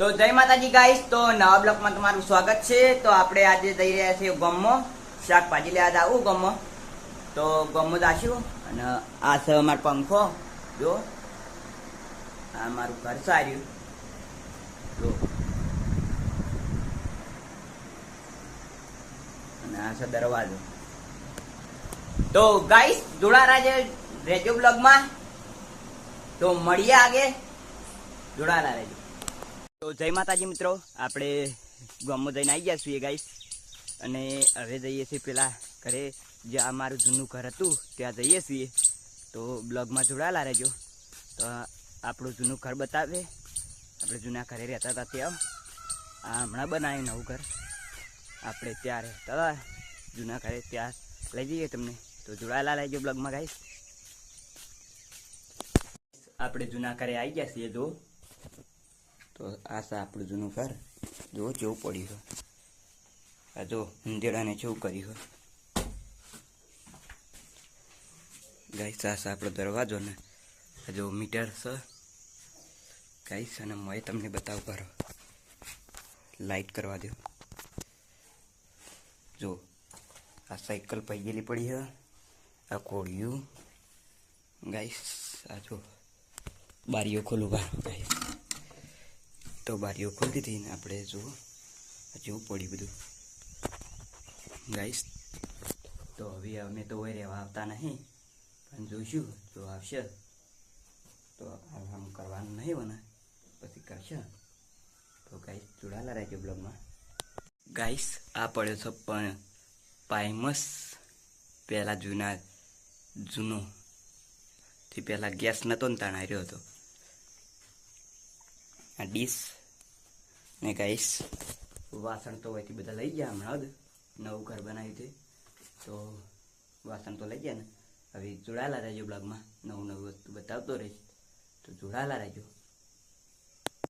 તો જય માતાજી ગાઈસ, તો નવા બ્લોકમાં તમારું સ્વાગત છે। તો આપણે આજે જઈ રહ્યા છીએ ગામમાં શાકભાજી લેવા આવું ગામમાં। તો ગામમાં જાશું અને આ છે અમારો પંખો, જો આ મારું ઘર સાર્યું, જો અને આ છે દરવાજો। તો ગાઈસ જોડારા રહેજો બ્લોગમાં, તો મળીએ આગે, જોડાલા રહેજો। તો જય માતાજી મિત્રો, આપણે ગામમાં જઈને આવી ગયા છીએ ગાઈસ, અને હવે જઈએ છીએ પેલા ઘરે, જે અમારું જૂનું ઘર હતું ત્યાં જઈએ છીએ। તો બ્લોગમાં જોડાયેલા રહેજો। તો આપણું જૂનું ઘર બતાવે, આપણે જૂના ઘરે રહેતા હતા ત્યાં, આ હમણાં બનાવ્યું નવું ઘર, આપણે ત્યાં રહેતા હતા જૂના ઘરે, ત્યાં લઈ જઈએ તમને। તો જોડાયેલા રહેજો બ્લોગમાં ગાઈસ। આપણે જૂના ઘરે આવી ગયા છીએ। જો તો આ છે આપણું જૂનું ઘર, જો કેવું પડ્યું છે, આ જો ઉંદેડાને કેવું કર્યું છે ગાઈસ। આ છે આપણો દરવાજો ને આ જો મીટર છે ગાઈસ, અને મેં તમને બતાવું કરો, લાઈટ કરવા દો। જો આ સાયકલ પૈગેલી પડી છે, આ કોળિયું ગાઈસ, આ જો બારીઓ ખોલું ગાઈસ, તો બારીઓ ખોલી દીધી ને આપણે જુઓ જેવું પડ્યું બધું ગાઈસ। તો હવે અમે તો હોય રહેવા આવતા નહીં, પણ જોઈશું જો આવશે તો આમ કરવાનું નહીં બને, પછી કરશે। તો ગાઈસ જોડાયેલા રહેજો બ્લોગમાં ગાઈસ। આ પડ્યો છે પણ પાઇમસ, પહેલાં જૂનો થી પહેલાં ગેસ નહોતો ને તાણ આવ્યો હતો આ ડીશ ને ગાઈસ। વાસણ તો અહીંથી બધા લઈ ગયા, હમણાં જ નવું ઘર બનાવ્યું છે, તો વાસણ તો લઈ ગયા ને। હવે જોડાયેલા રહેજો બ્લોગમાં, નવું વસ્તુ બતાવતો રહીશ, તો જોડાયેલા રહેજો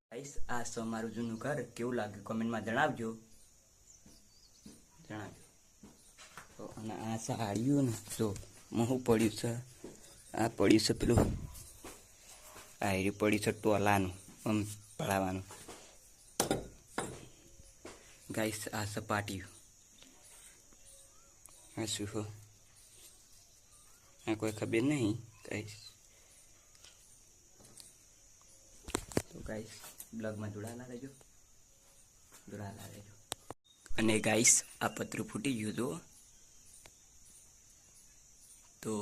ગાઈસ। આ છે મારું જૂનું ઘર, કેવું લાગ્યું કોમેન્ટમાં જણાવજો। તો અને આ સાડીયું ને જો મોહું પડ્યું છે, આ પડ્યું છે પેલું આ પડ્યું છે ટોલાનું આમ પડાવવાનું ગાઈસ। આ સપાટીયું આ શું હો, આ કોઈ ખબર નહીં ગાઈસ। તો ગાઈસ બ્લોગમાં જોડાયેલા રહેજો, જોડાયેલા રહેજો। અને ગાઈસ આ પતરું ફૂટી ગયું જો, તો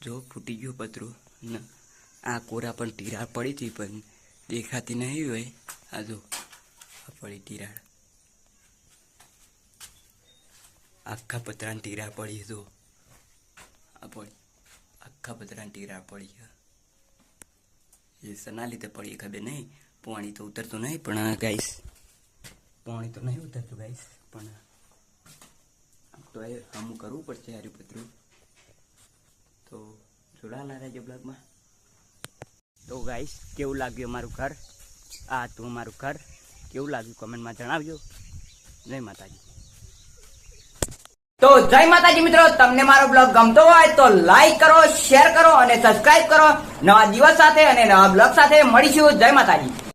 જો ફૂટી ગયું પતરું ને આ કોરા પણ તિરાડ પડી હતી પણ દેખાતી નહીં હોય, આ જો આ પડી તિરાડ, આખા પતરાની તિરાડ પડી, જો આ પડી આખા પતરાની તિરાડ પડી, એ સના લીધે પડી ખબર નહીં, પાણી તો ઉતરતું નહીં પણ ગાઈસ, પાણી તો નહીં ઉતરતું ગાઈસ, પણ તો એ અમુક કરવું પડશે હારું પતરું। તો જોડાયેલા રહેજો બ્લોગમાં। તો ગાઈસ કેવું લાગ્યું અમારું ઘર, આ હતું અમારું ઘર, કેવું લાગ્યું કોમેન્ટમાં જણાવજો। જય માતાજી। તો જય માતાજી મિત્રો, તમને મારો બ્લોગ ગમતો હોય તો લાઈક કરો, શેર કરો અને સબસ્ક્રાઇબ કરો। નવા દિવસ સાથે અને નવા બ્લોગ સાથે મળીશું। જય માતાજી।